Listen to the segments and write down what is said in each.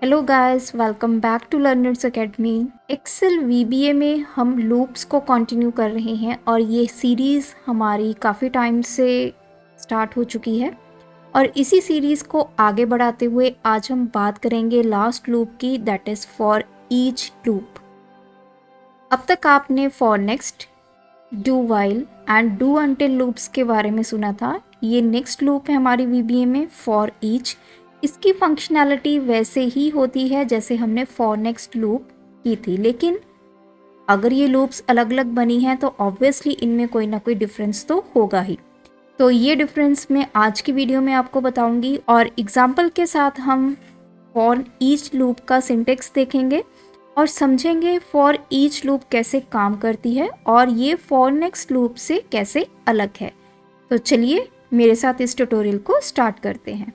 Hello guys, welcome back to Learners Academy. Excel VBA में हम loops को continue कर रहे हैं और ये सीरीज़ हमारी काफ़ी टाइम से स्टार्ट हो चुकी है और इसी सीरीज़ को आगे बढ़ाते हुए आज हम बात करेंगे लास्ट लूप की, that is for each loop. अब तक आपने for next, do while and do until loops के बारे में सुना था। ये नेक्स्ट लूप है हमारी वीबीए में, फॉर ईच। इसकी फंक्शनैलिटी वैसे ही होती है जैसे हमने फॉर नेक्स्ट लूप की थी, लेकिन अगर ये लूप्स अलग अलग बनी हैं तो ऑब्वियसली इनमें कोई ना कोई डिफरेंस तो होगा ही। तो ये डिफरेंस मैं आज की वीडियो में आपको बताऊंगी और एग्जाम्पल के साथ हम फॉर ईच लूप का सिंटेक्स देखेंगे और समझेंगे फॉर ईच लूप कैसे काम करती है और ये फॉर नेक्स्ट लूप से कैसे अलग है। तो चलिए मेरे साथ इस ट्यूटोरियल को स्टार्ट करते हैं।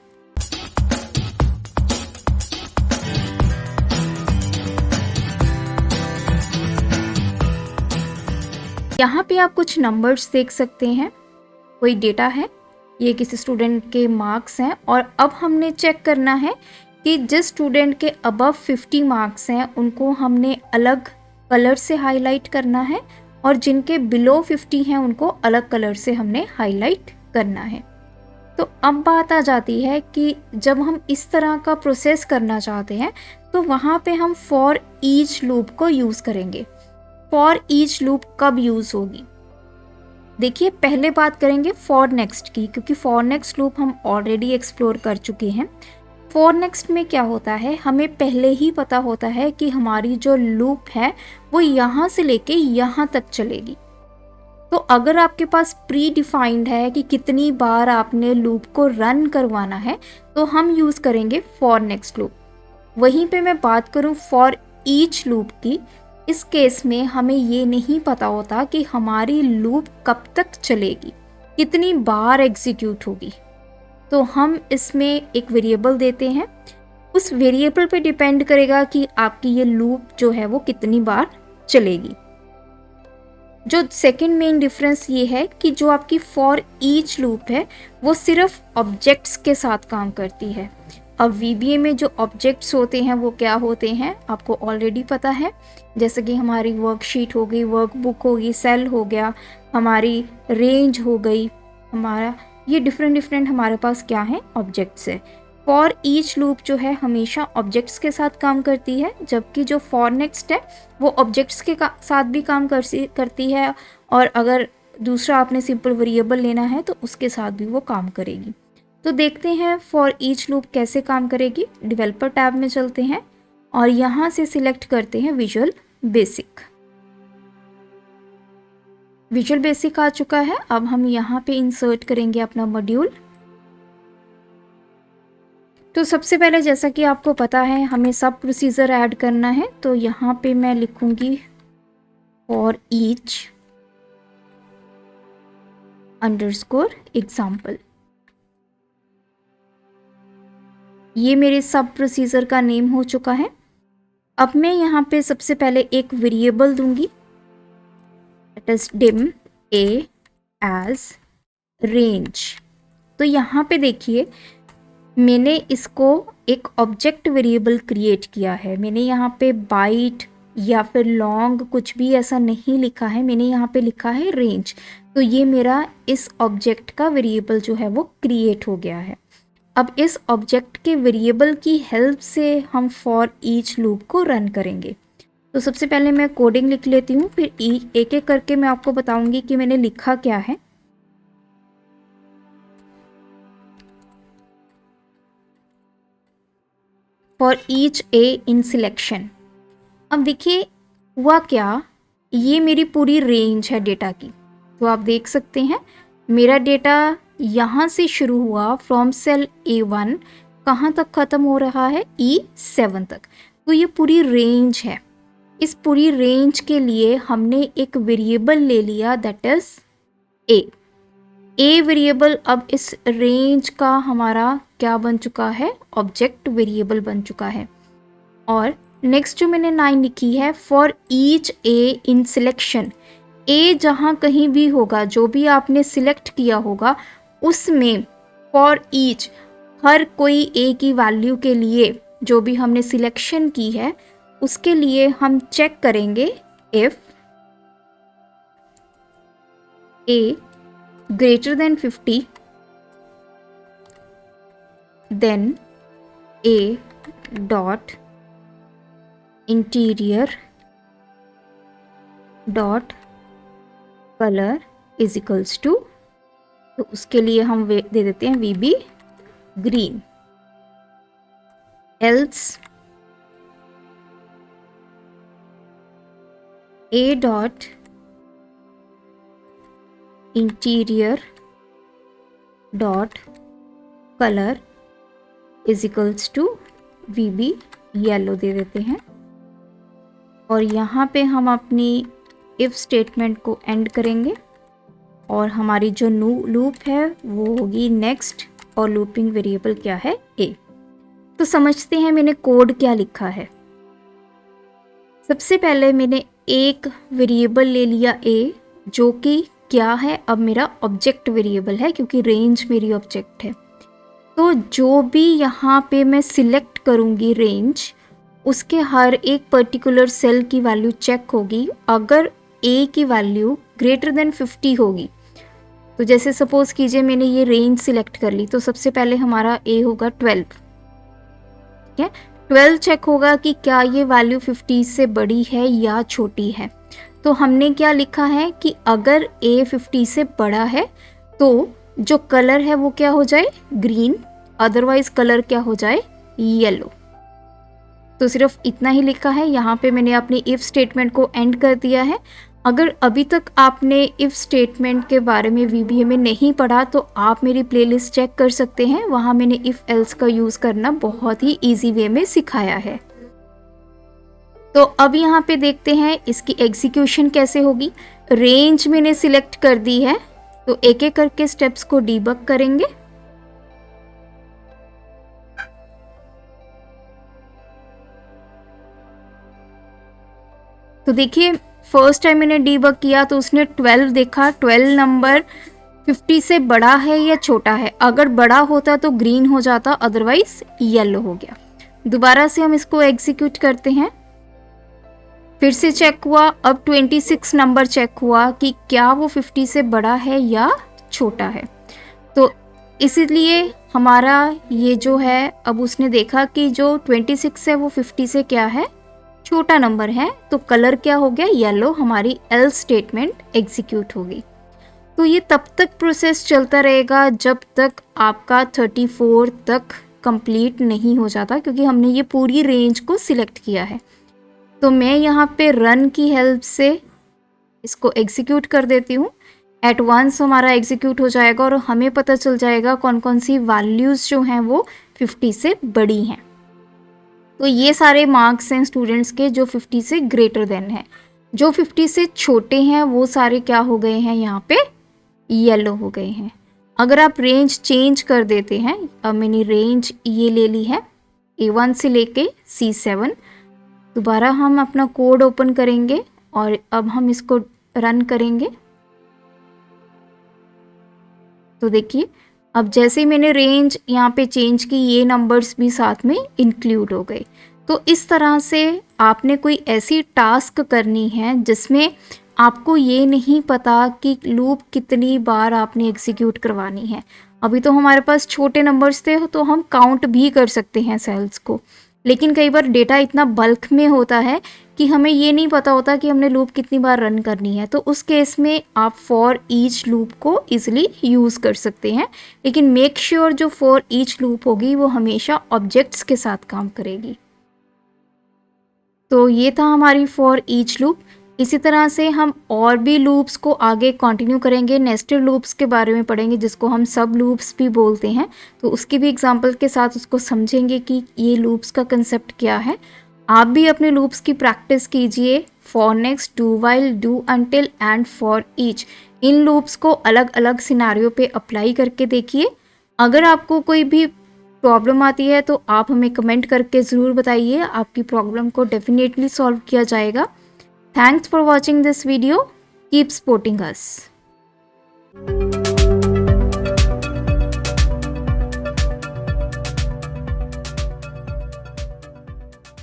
यहाँ पे आप कुछ नंबर्स देख सकते हैं, कोई डेटा है, ये किसी स्टूडेंट के मार्क्स हैं और अब हमने चेक करना है कि जिस स्टूडेंट के अबव 50 मार्क्स हैं उनको हमने अलग कलर से हाईलाइट करना है और जिनके बिलो 50 हैं उनको अलग कलर से हमने हाईलाइट करना है। तो अब बात आ जाती है कि जब हम इस तरह का प्रोसेस करना चाहते हैं तो वहाँ पे हम फॉर ईच लूप को यूज़ करेंगे। फॉर ईच लूप कब यूज़ होगी? देखिए, पहले बात करेंगे फॉर नेक्स्ट की, क्योंकि फॉर नेक्स्ट लूप हम ऑलरेडी एक्सप्लोर कर चुके हैं। फॉर नेक्स्ट में क्या होता है, हमें पहले ही पता होता है कि हमारी जो लूप है वो यहाँ से लेके यहाँ तक चलेगी। तो अगर आपके पास प्री डिफाइंड है कि कितनी बार आपने लूप को रन करवाना है तो हम यूज़ करेंगे फॉर नेक्स्ट लूप। वहीं पे मैं बात करूँ फॉर ईच लूप की, इस केस में हमें ये नहीं पता होता कि हमारी लूप कब तक चलेगी, कितनी बार एग्जीक्यूट होगी। तो हम इसमें एक वेरिएबल देते हैं, उस वेरिएबल पे डिपेंड करेगा कि आपकी ये लूप जो है वो कितनी बार चलेगी। जो सेकंड मेन डिफरेंस ये है कि जो आपकी फॉर ईच लूप है वो सिर्फ ऑब्जेक्ट्स के साथ काम करती है। अब वीबीए में जो ऑब्जेक्ट्स होते हैं वो क्या होते हैं आपको ऑलरेडी पता है, जैसे कि हमारी वर्कशीट हो गई, वर्कबुक होगी, सेल हो गया, हमारी रेंज हो गई, हमारा ये डिफरेंट हमारे पास क्या है, ऑब्जेक्ट्स है। फॉर ईच लूप जो है हमेशा ऑब्जेक्ट्स के साथ काम करती है, जबकि जो फॉर नेक्स्ट है वो ऑब्जेक्ट्स के साथ भी काम करती है और अगर दूसरा आपने सिंपल वेरिएबल लेना है तो उसके साथ भी वो काम करेगी। तो देखते हैं फॉर ईच लूप कैसे काम करेगी। डेवलपर टैब में चलते हैं और यहाँ से सिलेक्ट करते हैं विजुअल बेसिक। विजुअल बेसिक आ चुका है। अब हम यहाँ पे इंसर्ट करेंगे अपना मॉड्यूल। तो सबसे पहले जैसा कि आपको पता है हमें सब प्रोसीजर ऐड करना है, तो यहाँ पे मैं लिखूंगी फॉर ईच अंडरस्कोर एग्जाम्पल। ये मेरे सब प्रोसीजर का नेम हो चुका है। अब मैं यहाँ पे सबसे पहले एक वेरिएबल दूंगी, that is dim a as range. तो यहाँ पे देखिए मैंने इसको एक ऑब्जेक्ट वेरिएबल क्रिएट किया है। मैंने यहाँ पे बाइट या फिर लॉन्ग कुछ भी ऐसा नहीं लिखा है, मैंने यहाँ पे लिखा है रेंज। तो ये मेरा इस ऑब्जेक्ट का वेरिएबल जो है वो क्रिएट हो गया है। अब इस ऑब्जेक्ट के वेरिएबल की हेल्प से हम फॉर ईच लूप को रन करेंगे। तो सबसे पहले मैं कोडिंग लिख लेती हूँ, फिर एक एक करके मैं आपको बताऊंगी कि मैंने लिखा क्या है। For each A in selection. अब देखिए हुआ क्या, ये मेरी पूरी रेंज है डेटा की। तो आप देख सकते हैं मेरा डेटा यहाँ से शुरू हुआ फ्रॉम सेल A1, कहाँ तक ख़त्म हो रहा है, E7 तक। तो ये पूरी रेंज है। इस पूरी रेंज के लिए हमने एक वेरिएबल ले लिया, दैट इज ए वेरिएबल अब इस रेंज का हमारा क्या बन चुका है, ऑब्जेक्ट वेरिएबल बन चुका है। और नेक्स्ट जो मैंने 9 लिखी है, for each A in selection. A जहाँ कहीं भी होगा, जो भी आपने सिलेक्ट किया होगा उसमें फॉर ईच हर कोई ए की वैल्यू के लिए जो भी हमने सिलेक्शन की है उसके लिए हम चेक करेंगे if a greater than 50 then a dot interior dot color is equals to, तो उसके लिए हम दे देते हैं VB green, else a dot interior dot color is equals to VB येलो दे देते हैं। और यहाँ पे हम अपनी इफ स्टेटमेंट को एंड करेंगे और हमारी जो लूप है वो होगी नेक्स्ट और लूपिंग वेरिएबल क्या है ए। तो समझते हैं मैंने कोड क्या लिखा है। सबसे पहले मैंने एक वेरिएबल ले लिया ए, जो कि क्या है, अब मेरा ऑब्जेक्ट वेरिएबल है क्योंकि रेंज मेरी ऑब्जेक्ट है। तो जो भी यहाँ पे मैं सिलेक्ट करूँगी रेंज, उसके हर एक पर्टिकुलर सेल की वैल्यू चेक होगी। अगर ए की वैल्यू ग्रेटर देन 50 होगी, तो जैसे सपोज कीजिए मैंने ये रेंज सिलेक्ट कर ली, तो सबसे पहले हमारा ए होगा 12, ठीक है। 12 चेक होगा कि क्या ये वैल्यू 50 से बड़ी है या छोटी है। तो हमने क्या लिखा है कि अगर ए 50 से बड़ा है तो जो कलर है वो क्या हो जाए ग्रीन, अदरवाइज कलर क्या हो जाए येलो। तो सिर्फ इतना ही लिखा है। यहाँ पे मैंने अपनी इफ स्टेटमेंट को एंड कर दिया है। अगर अभी तक आपने इफ स्टेटमेंट के बारे में VBA में नहीं पढ़ा तो आप मेरी प्लेलिस्ट चेक कर सकते हैं, वहाँ मैंने इफ एल्स का यूज़ करना बहुत ही ईजी वे में सिखाया है। तो अब यहाँ पे देखते हैं इसकी एग्जीक्यूशन कैसे होगी। रेंज मैंने सिलेक्ट कर दी है, तो एक एक करके स्टेप्स को डीबग करेंगे। तो देखिए फर्स्ट टाइम मैंने डीबग किया तो उसने 12 देखा, 12 नंबर 50 से बड़ा है या छोटा है। अगर बड़ा होता तो ग्रीन हो जाता, अदरवाइज येलो हो गया। दोबारा से हम इसको एग्जीक्यूट करते हैं। फिर से चेक हुआ, अब 26 नंबर चेक हुआ कि क्या वो 50 से बड़ा है या छोटा है। तो इसीलिए हमारा ये जो है, अब उसने देखा कि जो 26 है वो 50 से क्या है, छोटा नंबर है, तो कलर क्या हो गया येलो। हमारी एल्स स्टेटमेंट एग्जीक्यूट होगी। तो ये तब तक प्रोसेस चलता रहेगा जब तक आपका 34 तक कंप्लीट नहीं हो जाता, क्योंकि हमने ये पूरी रेंज को सिलेक्ट किया है। तो मैं यहाँ पे रन की हेल्प से इसको एग्जीक्यूट कर देती हूँ। एट वंस हमारा एग्जीक्यूट हो जाएगा और हमें पता चल जाएगा कौन कौन सी वैल्यूज़ जो हैं वो 50 से बड़ी हैं। तो ये सारे मार्क्स हैं स्टूडेंट्स के जो 50 से ग्रेटर देन है। जो 50 से छोटे हैं वो सारे क्या हो गए हैं, यहाँ पे येलो हो गए हैं। अगर आप रेंज चेंज कर देते हैं, अब मैंने रेंज ये ले ली है A1 से लेके C7। दोबारा हम अपना कोड ओपन करेंगे और अब हम इसको रन करेंगे। तो देखिए अब जैसे ही मैंने रेंज यहाँ पे चेंज की, ये नंबर्स भी साथ में इंक्लूड हो गए। तो इस तरह से आपने कोई ऐसी टास्क करनी है जिसमें आपको ये नहीं पता कि लूप कितनी बार आपने एग्जीक्यूट करवानी है। अभी तो हमारे पास छोटे नंबर्स थे तो हम काउंट भी कर सकते हैं सेल्स को, लेकिन कई बार डेटा इतना बल्क में होता है कि हमें ये नहीं पता होता कि हमने लूप कितनी बार रन करनी है। तो उस केस में आप फॉर ईच लूप को इजीली यूज़ कर सकते हैं, लेकिन मेक श्योर जो फॉर ईच लूप होगी वो हमेशा ऑब्जेक्ट्स के साथ काम करेगी। तो ये था हमारी फॉर ईच लूप। इसी तरह से हम और भी लूप्स को आगे कंटिन्यू करेंगे, नेस्टेड लूप्स के बारे में पढ़ेंगे जिसको हम सब लूप्स भी बोलते हैं। तो उसकी भी एग्जांपल के साथ उसको समझेंगे कि ये लूप्स का कंसेप्ट क्या है। आप भी अपने लूप्स की प्रैक्टिस कीजिए, for next, do while, do until and for each. In loops को अलग अलग सिनारियो पे अप्लाई करके देखिए। अगर आपको कोई भी प्रॉब्लम आती है तो आप हमें कमेंट करके ज़रूर बताइए, आपकी प्रॉब्लम को डेफिनेटली सॉल्व किया जाएगा। Thanks for watching this video. Keep supporting us.